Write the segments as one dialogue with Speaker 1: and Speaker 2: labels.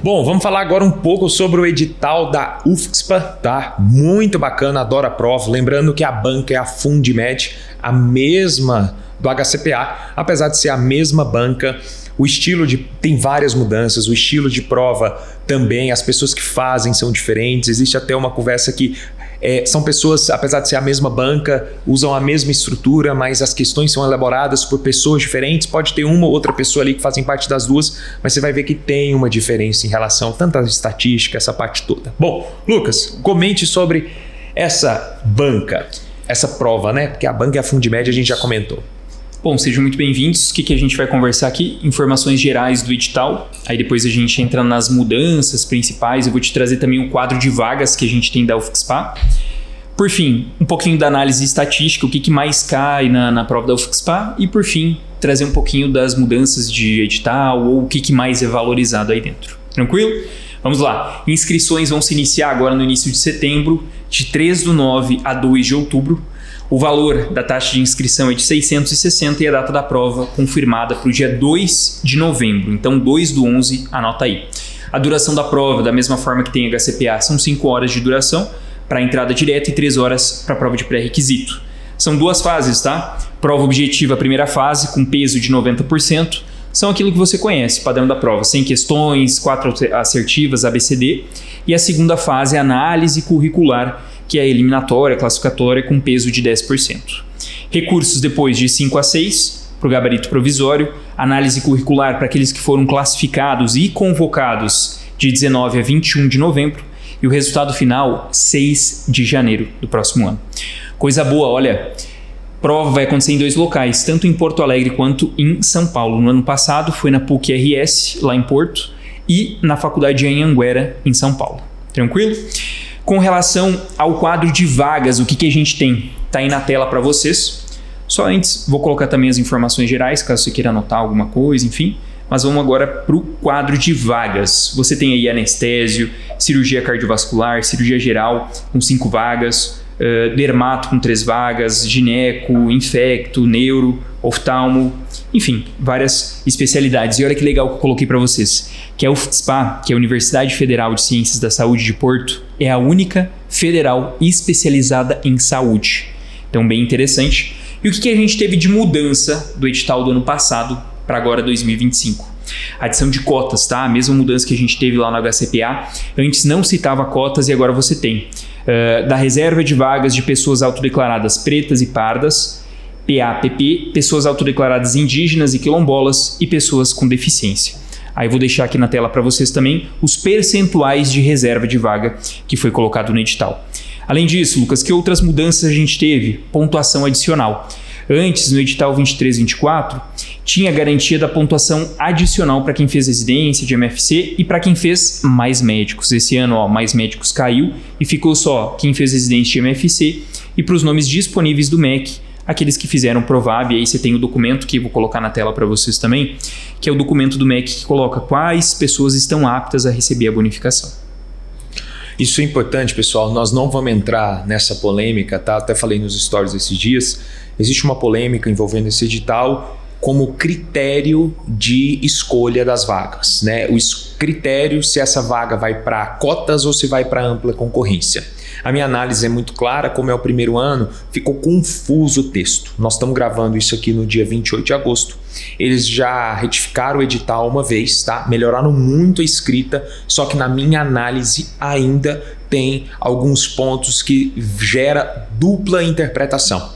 Speaker 1: Bom, vamos falar agora um pouco sobre o edital da UFSPA, tá? Muito bacana, adoro a prova. Lembrando que a banca é a Fundmed, a mesma do HCPA, apesar de ser a mesma banca. O estilo tem várias mudanças, o estilo de prova também, as pessoas que fazem são diferentes. Existe até uma conversa que são pessoas, apesar de ser a mesma banca, usam a mesma estrutura, mas as questões são elaboradas por pessoas diferentes. Pode ter uma ou outra pessoa ali que fazem parte das duas, mas você vai ver que tem uma diferença em relação tanto à estatística, essa parte toda. Bom, Lucas, comente sobre essa banca, essa prova, né? Porque a banca é a Fundmed, a gente já comentou.
Speaker 2: Bom, sejam muito bem-vindos. O que a gente vai conversar aqui? Informações gerais do edital. Aí depois a gente entra nas mudanças principais. Eu vou te trazer também um quadro de vagas que a gente tem da UFSPA. Por fim, um pouquinho da análise estatística, o que mais cai na prova da UFSPA. E por fim, trazer um pouquinho das mudanças de edital ou o que mais é valorizado aí dentro. Tranquilo? Vamos lá. Inscrições vão se iniciar agora no início de setembro, de 3/9 a 2 de outubro. O valor da taxa de inscrição é de 660 e a data da prova confirmada para o dia 2 de novembro. Então, 2/11, anota aí. A duração da prova, da mesma forma que tem HCPA, são 5 horas de duração para a entrada direta e 3 horas para a prova de pré-requisito. São 2 fases, tá? Prova objetiva, a primeira fase, com peso de 90%. São aquilo que você conhece, padrão da prova, 100 questões, 4 assertivas, ABCD. E a segunda fase é análise curricular, que é a eliminatória, classificatória, com peso de 10%. Recursos depois de 5 a 6 para o gabarito provisório, análise curricular para aqueles que foram classificados e convocados de 19 a 21 de novembro e o resultado final 6 de janeiro do próximo ano. Coisa boa, olha, prova vai acontecer em 2 locais, tanto em Porto Alegre quanto em São Paulo. No ano passado foi na PUC-RS, lá em Porto, e na Faculdade de Anhanguera, em São Paulo. Tranquilo? Com relação ao quadro de vagas, o que a gente tem? Está aí na tela para vocês. Só antes, vou colocar também as informações gerais, caso você queira anotar alguma coisa, enfim. Mas vamos agora para o quadro de vagas. Você tem aí anestésio, cirurgia cardiovascular, cirurgia geral com 5 vagas, dermato com 3 vagas, gineco, infecto, neuro, oftalmo, enfim, várias especialidades. E olha que legal que eu coloquei para vocês, que a UFSPA, que é a Universidade Federal de Ciências da Saúde de Porto, é a única federal especializada em saúde. Então, bem interessante. E o que a gente teve de mudança do edital do ano passado para agora 2025? Adição de cotas, tá? A mesma mudança que a gente teve lá no HCPA. Antes não citava cotas e agora você tem. Da reserva de vagas de pessoas autodeclaradas pretas e pardas, PAPP, pessoas autodeclaradas indígenas e quilombolas e pessoas com deficiência. Aí vou deixar aqui na tela para vocês também os percentuais de reserva de vaga que foi colocado no edital. Além disso, Lucas, que outras mudanças a gente teve? Pontuação adicional. Antes, no edital 23-24, tinha garantia da pontuação adicional para quem fez residência de MFC e para quem fez mais médicos. Esse ano, mais médicos caiu e ficou só quem fez residência de MFC e para os nomes disponíveis do MEC, aqueles que fizeram Provab. E aí você tem o documento que eu vou colocar na tela para vocês também, que é o documento do MEC que coloca quais pessoas estão aptas a receber a bonificação.
Speaker 1: Isso é importante, pessoal. Nós não vamos entrar nessa polêmica, tá? Até falei nos stories esses dias. Existe uma polêmica envolvendo esse edital como critério de escolha das vagas, né? O critério se essa vaga vai para cotas ou se vai para ampla concorrência. A minha análise é muito clara, como é o primeiro ano, ficou confuso o texto. Nós estamos gravando isso aqui no dia 28 de agosto. Eles já retificaram o edital uma vez, tá? Melhoraram muito a escrita, só que na minha análise ainda tem alguns pontos que gera dupla interpretação.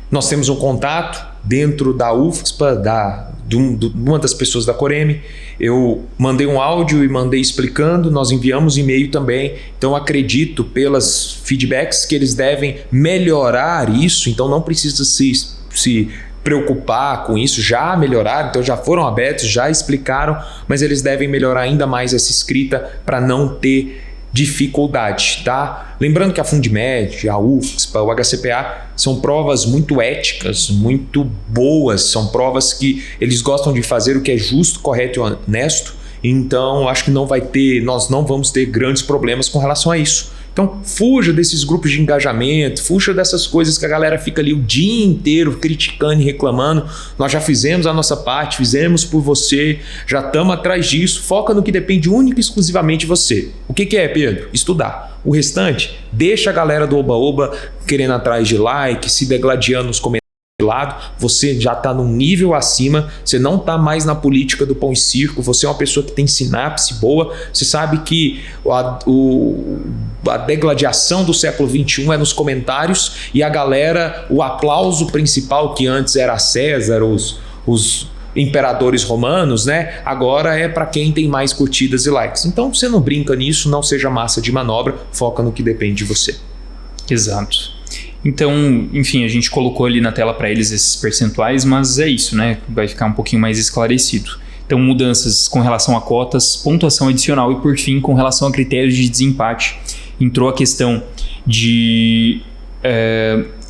Speaker 1: Nós temos um contato dentro da UFSPA, de uma das pessoas da Coreme. Eu mandei um áudio e mandei explicando, nós enviamos e-mail também. Então acredito pelas feedbacks que eles devem melhorar isso, então não precisa se preocupar com isso, já melhoraram, então já foram abertos, já explicaram, mas eles devem melhorar ainda mais essa escrita para não ter dificuldade, tá? Lembrando que a Fundmed, a UFSPA, o HCPA são provas muito éticas, muito boas, são provas que eles gostam de fazer o que é justo, correto e honesto, então acho que nós não vamos ter grandes problemas com relação a isso. Então, fuja desses grupos de engajamento, fuja dessas coisas que a galera fica ali o dia inteiro criticando e reclamando. Nós já fizemos a nossa parte, fizemos por você, já estamos atrás disso. Foca no que depende única e exclusivamente de você. O que é, Pedro? Estudar. O restante, deixa a galera do Oba-Oba querendo atrás de like, se degladiando nos comentários de lado. Você já está num nível acima, você não está mais na política do pão e circo, você é uma pessoa que tem sinapse boa, você sabe que a degladiação do século XXI é nos comentários e a galera, o aplauso principal que antes era César, os imperadores romanos, né? Agora é para quem tem mais curtidas e likes. Então você não brinca nisso, não seja massa de manobra, foca no que depende de você.
Speaker 2: Exato. Então, enfim, a gente colocou ali na tela para eles esses percentuais, mas é isso, né? Vai ficar um pouquinho mais esclarecido. Então, mudanças com relação a cotas, pontuação adicional e, por fim, com relação a critérios de desempate. Entrou a questão de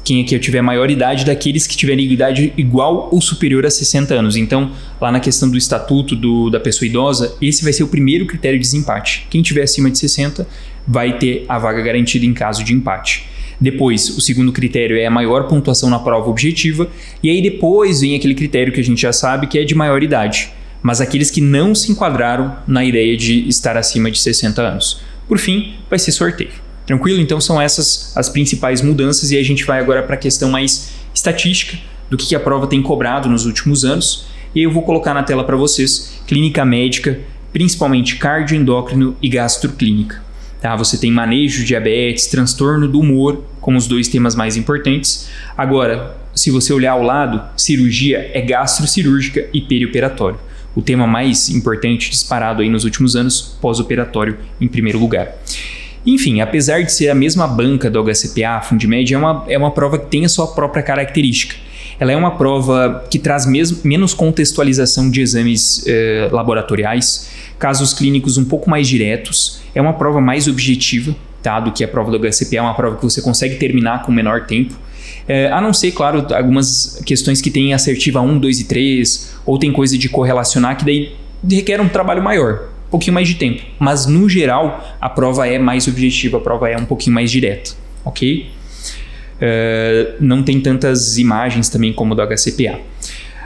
Speaker 2: quem aqui tiver maior idade daqueles que tiverem idade igual ou superior a 60 anos. Então, lá na questão do estatuto da pessoa idosa, esse vai ser o primeiro critério de desempate. Quem tiver acima de 60 vai ter a vaga garantida em caso de empate. Depois, o segundo critério é a maior pontuação na prova objetiva, e aí depois vem aquele critério que a gente já sabe que é de maior idade, mas aqueles que não se enquadraram na ideia de estar acima de 60 anos. Por fim, vai ser sorteio. Tranquilo? Então são essas as principais mudanças, e a gente vai agora para a questão mais estatística do que a prova tem cobrado nos últimos anos, e eu vou colocar na tela para vocês clínica médica, principalmente cardioendócrino e gastroclínica. Tá? Você tem manejo de diabetes, transtorno do humor, como os dois temas mais importantes. Agora, se você olhar ao lado, cirurgia é gastrocirúrgica e perioperatório. O tema mais importante disparado aí nos últimos anos, pós-operatório em primeiro lugar. Enfim, apesar de ser a mesma banca do HCPA, a Fundmed é uma prova que tem a sua própria característica. Ela é uma prova que traz menos contextualização de exames laboratoriais, casos clínicos um pouco mais diretos, é uma prova mais objetiva, tá, do que a prova do HCPA, é uma prova que você consegue terminar com menor tempo, a não ser, claro, algumas questões que tem assertiva 1, 2 e 3, ou tem coisa de correlacionar que daí requer um trabalho maior, um pouquinho mais de tempo, mas no geral a prova é mais objetiva, a prova é um pouquinho mais direta, ok? Não tem tantas imagens também como do HCPA.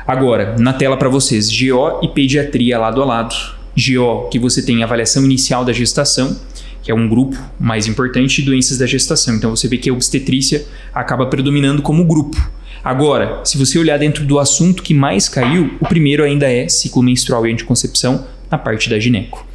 Speaker 2: Agora, na tela para vocês, GO e pediatria lado a lado. GO, que você tem avaliação inicial da gestação, que é um grupo mais importante, de doenças da gestação. Então você vê que a obstetrícia acaba predominando como grupo. Agora, se você olhar dentro do assunto que mais caiu, o primeiro ainda é ciclo menstrual e anticoncepção, na parte da gineco.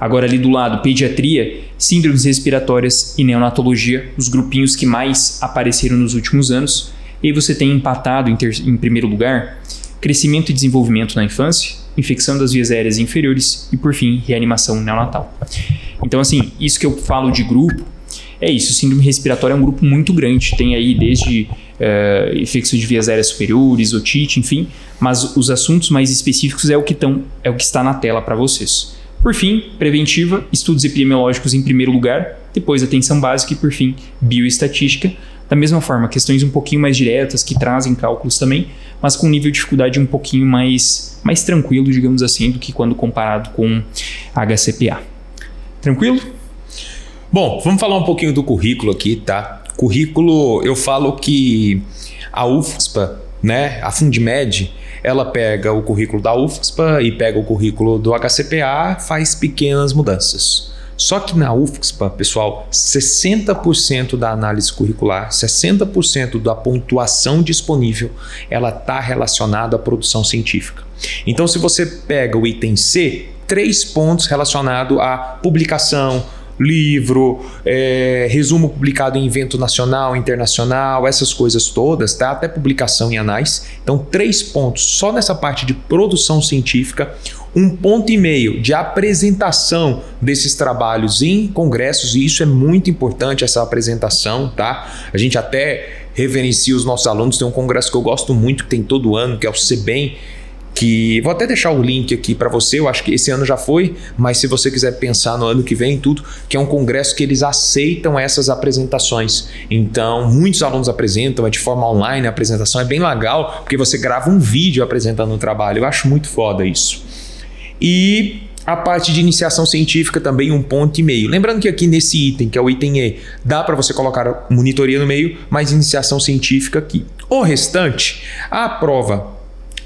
Speaker 2: Agora ali do lado, pediatria, síndromes respiratórias e neonatologia, os grupinhos que mais apareceram nos últimos anos. E aí você tem empatado em primeiro lugar, crescimento e desenvolvimento na infância, infecção das vias aéreas inferiores e, por fim, reanimação neonatal. Então, assim, isso que eu falo de grupo, é isso. Síndrome respiratória é um grupo muito grande. Tem aí desde infecção de vias aéreas superiores, otite, enfim. Mas os assuntos mais específicos é o que está na tela para vocês. Por fim, preventiva, estudos epidemiológicos em primeiro lugar, depois atenção básica e, por fim, bioestatística. Da mesma forma, questões um pouquinho mais diretas que trazem cálculos também, mas com nível de dificuldade um pouquinho mais tranquilo, digamos assim, do que quando comparado com HCPA. Tranquilo?
Speaker 1: Bom, vamos falar um pouquinho do currículo aqui, tá? Currículo, eu falo que a UFSPA, né, a Fundmed, ela pega o currículo da UFSPA e pega o currículo do HCPA, faz pequenas mudanças. Só que na UFSPA, pessoal, 60% da análise curricular, 60% da pontuação disponível, ela está relacionada à produção científica. Então, se você pega o item C, 3 pontos relacionados à publicação, livro, resumo publicado em evento nacional, internacional, essas coisas todas, tá? Até publicação em anais. Então, 3 pontos só nessa parte de produção científica, 1,5 ponto de apresentação desses trabalhos em congressos, e isso é muito importante, essa apresentação, tá? A gente até reverencia os nossos alunos, tem um congresso que eu gosto muito, que tem todo ano, que é o CBEM, que vou até deixar o link aqui para você, eu acho que esse ano já foi, mas se você quiser pensar no ano que vem tudo, que é um congresso que eles aceitam essas apresentações. Então, muitos alunos apresentam, é de forma online, a apresentação é bem legal, porque você grava um vídeo apresentando o trabalho, eu acho muito foda isso. E A parte de iniciação científica também 1,5 ponto. Lembrando que aqui nesse item, que é o item E, dá para você colocar monitoria no meio, mas iniciação científica aqui. O restante, a prova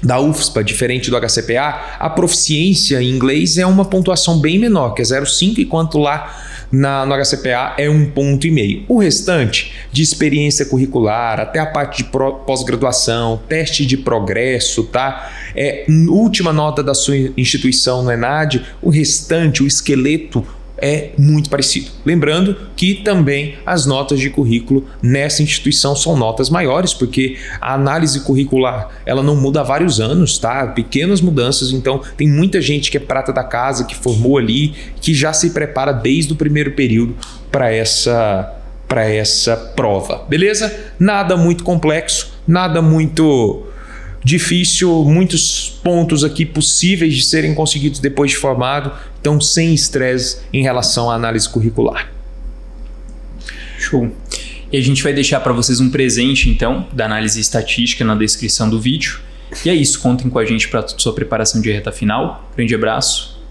Speaker 1: da UFSPA, diferente do HCPA, a proficiência em inglês é uma pontuação bem menor, que é 0,5, enquanto lá no HCPA é 1,5 ponto. O restante, de experiência curricular, até a parte de pós-graduação, teste de progresso, tá? Última nota da sua instituição no ENAD, o restante, o esqueleto, é muito parecido. Lembrando que também as notas de currículo nessa instituição são notas maiores, porque a análise curricular ela não muda há vários anos, tá? Pequenas mudanças, então tem muita gente que é prata da casa, que formou ali, que já se prepara desde o primeiro período para essa prova, beleza? Nada muito complexo, nada muito difícil, muitos pontos aqui possíveis de serem conseguidos depois de formado, então sem estresse em relação à análise curricular.
Speaker 2: Show. E a gente vai deixar para vocês um presente, então, da análise estatística na descrição do vídeo. E é isso, contem com a gente para sua preparação de reta final. Grande abraço.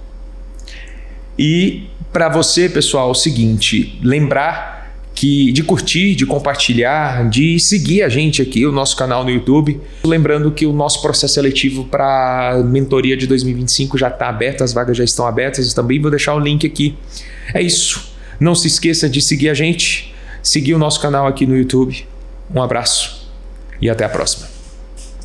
Speaker 1: E para você, pessoal, é o seguinte, lembrar de curtir, de compartilhar, de seguir a gente aqui, o nosso canal no YouTube. Lembrando que o nosso processo seletivo para mentoria de 2025 já está aberto, as vagas já estão abertas, também vou deixar o link aqui. É isso. Não se esqueça de seguir a gente, seguir o nosso canal aqui no YouTube. Um abraço e até a próxima.